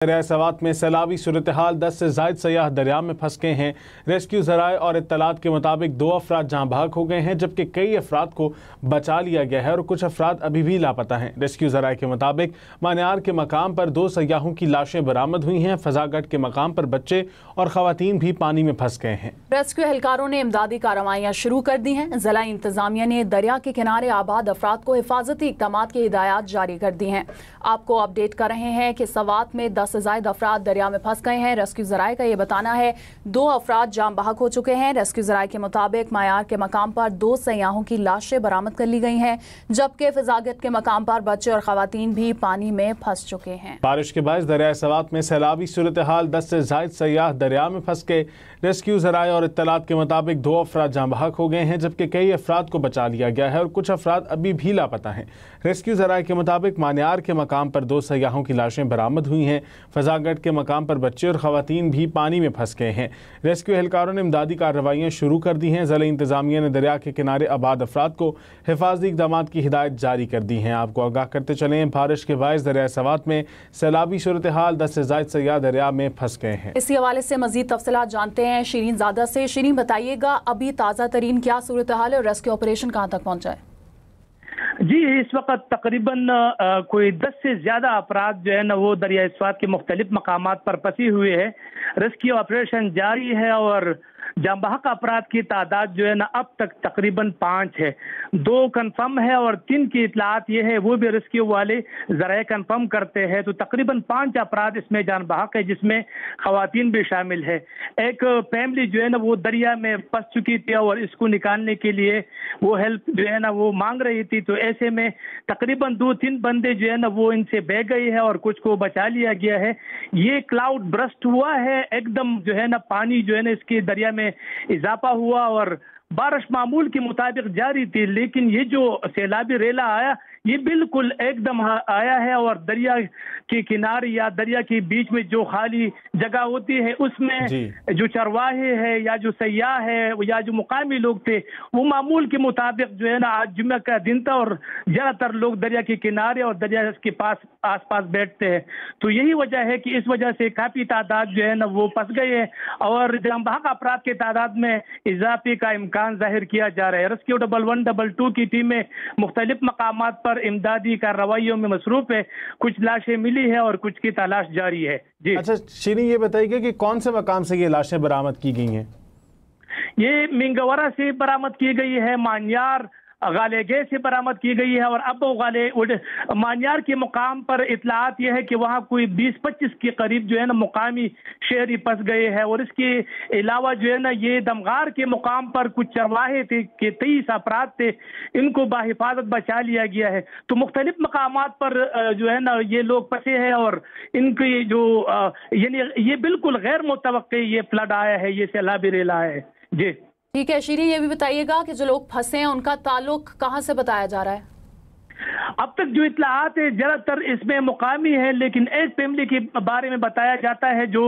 दरिया सवात में सैलाबी सूरत-ए-हाल 10 से ज़ायद सयाह दरिया में फंस गए हैं। रेस्क्यू ज़राए और इत्तलात के मुताबिक 2 अफराद जहाँ भाग हो गए हैं, जबकि कई अफराद को बचा लिया गया है और कुछ अफराद अभी भी लापता हैं। रेस्क्यू ज़राए के मुताबिक मानियार के मकाम पर 2 सयाहों की लाशें बरामद हुई हैं। फजागढ़ के मकाम पर बच्चे और ख़वातीन भी पानी में फंस गए हैं। रेस्क्यू एहलकारों ने इमदादी कार्रवाइयाँ शुरू कर दी हैं। ज़िला इंतज़ामिया ने दरिया के किनारे आबाद अफराद को हिफाजती इक़दामात की हिदायत जारी कर दी हैं। आपको अपडेट कर रहे हैं कि सवात में 10 से ज़ायद अफराद दरिया में फंस गए हैं। रेस्क्यू ज़राए का ये बताना है 2 अफराद जाम बहक हो चुके हैं। रेस्क्यू ज़राए के मुताबिक मायार के मकाम पर 2 सयाहों की लाशें बरामद कर ली गई हैं, जबकि फजागत के मकाम पर बच्चे और ख़वातीन भी पानी में फंस चुके हैं। बारिश के बाद दरिया सवात में सैलाबी सूरत-ए-हाल 10 से ज़ायद सयाह दरिया में फंस गए। रेस्क्यू ज़राए और इत्तलात के मुताबिक 2 अफराद जाम बहक हो गए हैं, जबकि कई अफराद को बचा लिया गया है और कुछ अफराद अभी भी लापता हैं। रेस्क्यू ज़राए के मुताबिक मानियार के मकाम पर 2 सयाहों की लाशें बरामद हुई हैं। फजागढ़ के मकाम पर बच्चे और ख़वातीन भी पानी में फंस गए हैं। रेस्क्यू एहलकारों ने इमदादी कार्रवाइयाँ शुरू कर दी हैं। ज़िला इंतज़ामिया ने दरिया के किनारे आबाद अफराद को हिफाजती इक़दामात की हिदायत जारी कर दी हैं। आपको आगाह करते चलें, बारिश के बायस दरिया सवात में सैलाबी सूरत-ए-हाल 10 से ज़ायद सयाह दरिया में फंस गए हैं। इसी हवाले से मज़ीद तफसीलात जानते हैं शीरीन ज़ादा से। शीरीन, बताइएगा अभी ताज़ा तरीन क्या सूरत हाल है और रेस्क्यू ऑपरेशन कहाँ तक पहुँचा है? जी, इस वक्त तकरीबन कोई 10 से ज़्यादा अफराद जो है ना वो दरिया सवात के मुख्तलिफ मकामात पर फंसे हुए हैं। रेस्क्यू ऑपरेशन जारी है और जाम बहक अफराद की तादाद जो है ना अब तक तकरीबन 5 है। 2 कन्फर्म है और 3 की इतलात ये है वो भी रेस्क्यू वाले ज़राए कन्फर्म करते हैं। तो तकरीबन 5 अफराद इसमें जान बहक है, जिसमें ख़वातीन भी शामिल है। एक फैमिली जो है ना वो दरिया में फंस चुकी थी और इसको निकालने के लिए वो हेल्प जो है ना वो मांग रही थी। तो ऐसे में तकरीबन 2-3 बंदे जो है ना वो इनसे बह गए हैं और कुछ को बचा लिया गया है। ये क्लाउड ब्रस्ट हुआ है, एकदम जो है ना पानी जो है ना इसके दरिया में इजाफा हुआ और बारिश मामूल के मुताबिक जारी थी, लेकिन ये जो सैलाबी रेला आया ये बिल्कुल एकदम आया है और दरिया के किनारे या दरिया के बीच में जो खाली जगह होती है उसमें जो चरवाहे हैं या जो सयाह है या जो मुकामी लोग थे वो मामूल के मुताबिक जो है ना आज जुम्मे का दिन था और ज़्यादातर लोग दरिया के किनारे और दरिया के पास आसपास बैठते हैं। तो यही वजह है कि इस वजह से काफ़ी तादाद जो है ना वो फंस गए हैं और जाम बहक अफराद के तादाद में इजाफे का इम्कान जाहिर किया जा रहा है। रेस्क्यू 1122 की टीमें मुख्तलिफ मकामात पर इमदादी कार्रवाइयों में मसरूफ है। कुछ लाशें मिली है और कुछ की तलाश जारी है। जी अच्छा शीरीन, ये बताइए कि कौन से मकाम से ये लाशें बरामद की गई हैं? ये मिंगवरा से बरामद की गई है, मानियार गालेगे से बरामद की गई है और अब मानियार के मुकाम पर इतलात यह है कि वहाँ कोई 20-25 के करीब जो है ना मुकामी शहरी फंस गए हैं और इसके अलावा जो है ना ये दमगार के मुकाम पर कुछ चरवाहे थे कि 23 अफराद थे, इनको बाहिफाजत बचा लिया गया है। तो मुख्तलिफ मकामात पर जो है ना ये लोग फंसे हैं और इनकी जो यानी ये बिल्कुल गैर मुतवक्की ये फ्लड आया है, ये सैलाबी रेला है। जी ठीक है शीरीन, ये भी बताइएगा कि जो लोग फंसे हैं उनका ताल्लुक कहाँ से बताया जा रहा है? अब तक जो इत्तलात है ज़्यादातर इसमें मुकामी है, लेकिन एक फैमिली के बारे में बताया जाता है जो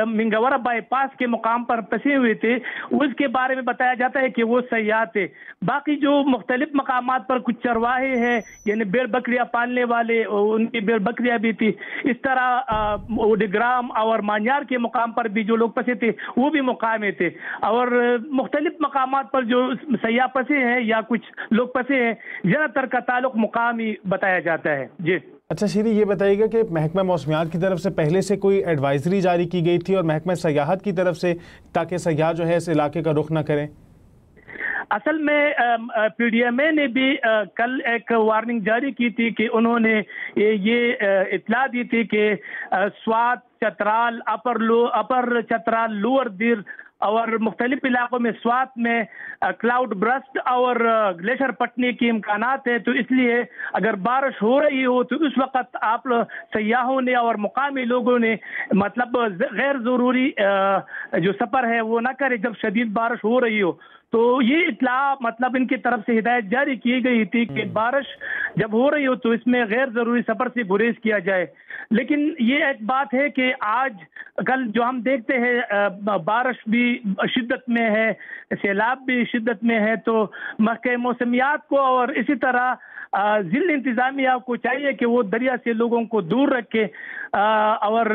मिंगवरा बाईपास के मुकाम पर फंसे हुए थे, उसके बारे में बताया जाता है कि वो सयाह थे। बाकी जो मुख्तलिफ मकामात पर कुछ चरवाहे हैं यानी भेड़ बकरियाँ पालने वाले, उनकी भेड़ बकरियाँ भी थी। इस तरह ओडिग्राम और मानियार के मुकाम पर भी जो लोग फंसे थे वो भी मुकामी थे और मुख्तलिफ मकामात पर जो सयाह फंसे हैं या कुछ लोग फंसे हैं ज़्यादातर का ताल्लुक मुकामी बताया जाता है। जी अच्छा शीरीन, ये बताइएगा कि महकमा मौसमियात की तरफ से पहले से कोई एडवाइजरी जारी की गई थी और महकमा सयाहत की तरफ से, ताकि सयाह जो है इस इलाके का रुख न करें? असल में PDMA ने भी कल एक वार्निंग जारी की थी कि उन्होंने ये इत्तला दी थी कि स्वात, चतराल, अपर चतराल, लोअर दिर और मुख्तलिफ इलाकों में स्वात में क्लाउड ब्रस्ट और ग्लेशियर फटने के इम्कानात है। तो इसलिए अगर बारिश हो रही हो तो उस वक्त आप सयाहों ने और मुकामी लोगों ने मतलब गैर ज़रूरी जो सफ़र है वो ना करें जब शदीद बारिश हो रही हो। तो ये इत्तला मतलब इनकी तरफ से हिदायत जारी की गई थी कि बारिश जब हो रही हो तो इसमें गैर ज़रूरी सफ़र से गुरेज किया जाए। लेकिन ये एक बात है कि आज कल जो हम देखते हैं बारिश भी शिद्दत में है, सैलाब भी शिद्दत में है। तो महकमे मौसमियात को और इसी तरह ज़िला इंतज़ामिया को चाहिए कि वो दरिया से लोगों को दूर रखे और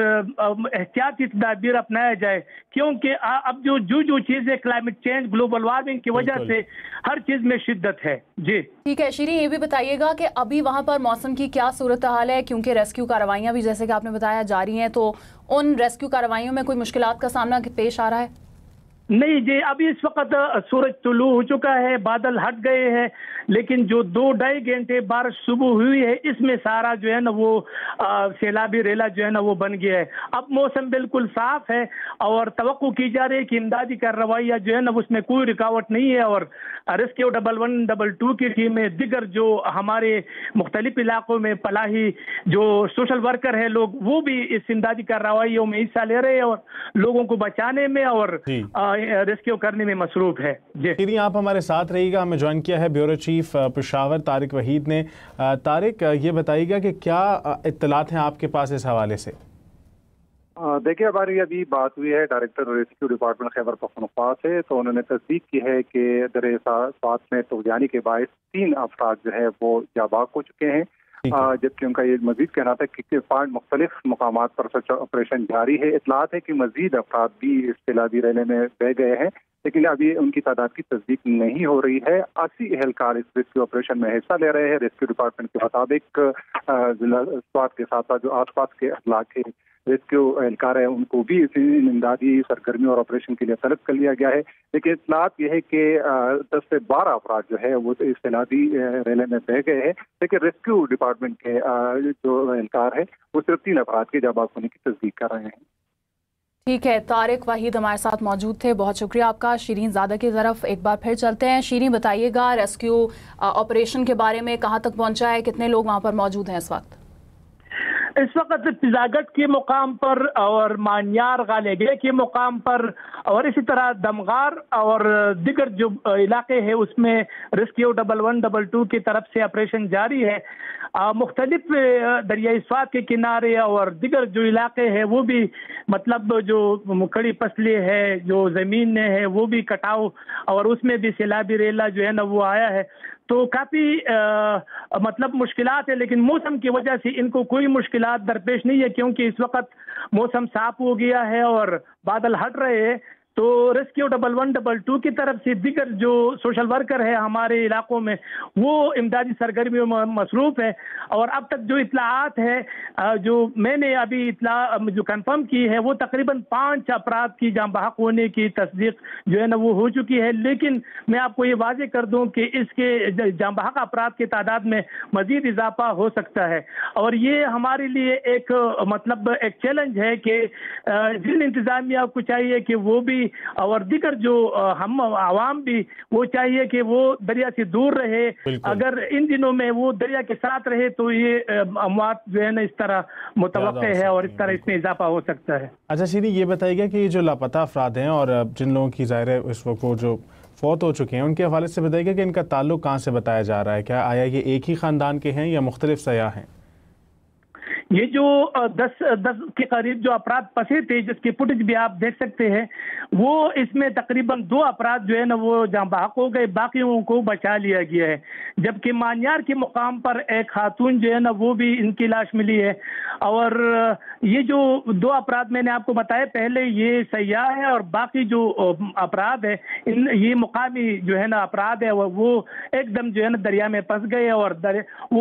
एहतियाती तदाबीर अपनाया जाए, क्योंकि अब जो चीज़ें क्लाइमेट चेंज, ग्लोबल वार्मिंग की वजह से हर चीज़ में शिद्दत है। जी ठीक है शीरीन, ये भी बताइएगा कि अभी वहाँ पर मौसम की क्या सूरत हाल है, क्योंकि रेस्क्यू कार्रवाइयाँ भी जैसे कि आपने बताया जारी हैं, तो उन रेस्क्यू कार्रवाइयों में कोई मुश्किलात का सामना पेश आ रहा है? नहीं जी, अभी इस वक्त सूरज तुलू हो चुका है, बादल हट गए हैं, लेकिन जो 2-2.5 घंटे बारिश सुबह हुई है, इसमें सारा जो है ना वो सैलाबी रेला जो है ना वो बन गया है। अब मौसम बिल्कुल साफ है और तवक्को की जा रही है कि इमदादी कार्रवाइयाँ जो है ना उसमें कोई रुकावट नहीं है और रेस्क्यू 112 की टीमें, दिगर जो हमारे मुख्तलिफ इलाकों में पलाही जो सोशल वर्कर है लोग, वो भी इस इमदादी कार्रवाइयों में हिस्सा ले रहे हैं और लोगों को बचाने में और रेस्क्यू करने में मसरूफ है। जी आप हमारे साथ रहिएगा। हमें ज्वाइन किया है ब्यूरो चीफ पेशावर तारिक वहीद ने। तारिक, ये बताइएगा कि क्या इत्तलात हैं आपके पास इस हवाले से? देखिए, हमारी अभी बात हुई है director rescue department Khyber Pakhtunkhwa से, तो उन्होंने तस्दीक की है कि दरिया स्वात में तूफ़ानी के बायस 3 अफराद जो है वो जाबाक हो चुके हैं, जबकि उनका ये मजीद कहना था कि 5 मुख्तलिफ मकामात पर सर्च ऑपरेशन जारी है। इतलात है कि मजीद अफराद भी इस सैलाबी रेले में बह गए हैं, लेकिन अभी उनकी तादाद की तस्दीक नहीं हो रही है। 80 एहलकार इस रेस्क्यू ऑपरेशन में हिस्सा ले रहे हैं। रेस्क्यू डिपार्टमेंट के मुताबिक जिला स्वात के साथ साथ जो आस पास के इलाके रेस्क्यू एहलकार है उनको भी इस इमदादी सरगर्मी और ऑपरेशन के लिए तलब कर लिया गया है। लेकिन इत्तलात यह है कि 10 से 12 अफराद जो है वो इस सैलाबी रेले में बह गए हैं, लेकिन रेस्क्यू डिपार्टमेंट के जो एहलकार है वो सिर्फ 3 अफराद के जाबाक होने की तस्दीक कर रहे हैं। ठीक है, तारिक वहीद हमारे साथ मौजूद थे, बहुत शुक्रिया आपका। शीरीन ज़ादा की तरफ एक बार फिर चलते हैं। शीरीन, बताइएगा रेस्क्यू ऑपरेशन के बारे में, कहाँ तक पहुँचा है, कितने लोग वहाँ पर मौजूद हैं इस वक्त? इस वक्त पिजागट के मुकाम पर और मानियार गालेगे के मुकाम पर और इसी तरह दमगार और दिगर जो इलाके हैं उसमें रेस्क्यू 112 की तरफ से ऑपरेशन जारी है। मुख्तलिफ दरियाई स्वात के किनारे और दिगर जो इलाके हैं वो भी मतलब जो खड़ी फसलें है, जो ज़मीन है वो भी कटाव और उसमें भी सैलाबी रेला जो है ना वो आया है। तो काफ़ी मतलब मुश्किलात है, लेकिन मौसम की वजह से इनको कोई मुश्किलात दरपेश नहीं है, क्योंकि इस वक्त मौसम साफ हो गया है और बादल हट रहे हैं। तो रेस्क्यू 112 की तरफ से दिगर जो सोशल वर्कर है हमारे इलाकों में वो इमदादी सरगर्मियों में मसरूफ है। और अब तक जो इतलात है जो मैंने अभी जो कंफर्म की है वो तकरीबन 5 अफराद की जान बहक होने की तस्दीक जो है ना वो हो चुकी है। लेकिन मैं आपको ये वाजे कर दूं कि इसके जान बहक अफराद की तादाद में मजीद इजाफा हो सकता है और ये हमारे लिए एक मतलब एक चैलेंज है कि जिन इंतजामिया को चाहिए कि वो भी और दिगर जो हम आवाम भी वो चाहिए कि वो दरिया से दूर रहे। अगर इन दिनों में वो दरिया के साथ रहे तो ये अमवात जो है ना इस तरह मुतवक्के है और इस तरह इसमें इजाफा हो सकता है। अच्छा शीरीन, ये बताइएगा कि ये जो लापता अफराद हैं और जिन लोगों की ज़ाहिर है इस वक्त वो जो फौत हो चुके हैं उनके हवाले से बताइएगा कि इनका ताल्लुक कहाँ से बताया जा रहा है? क्या आया ये एक ही ख़ानदान के हैं या मुख्तलिफ सयाह हैं? ये जो 10 के करीब जो अपराध फंसे थे जिसकी फुटेज भी आप देख सकते हैं, वो इसमें तकरीबन 2 अपराध जो है ना वो जान बहक हो गए, बाकियों को बचा लिया गया है। जबकि मानियार के मुकाम पर एक खातून जो है ना वो भी इनकी लाश मिली है। और ये जो 2 अपराध मैंने आपको बताया पहले ये सयाह है और बाकी जो अपराध है ये मुकामी जो है ना अपराध है वो एकदम जो है ना दरिया में फंस गए और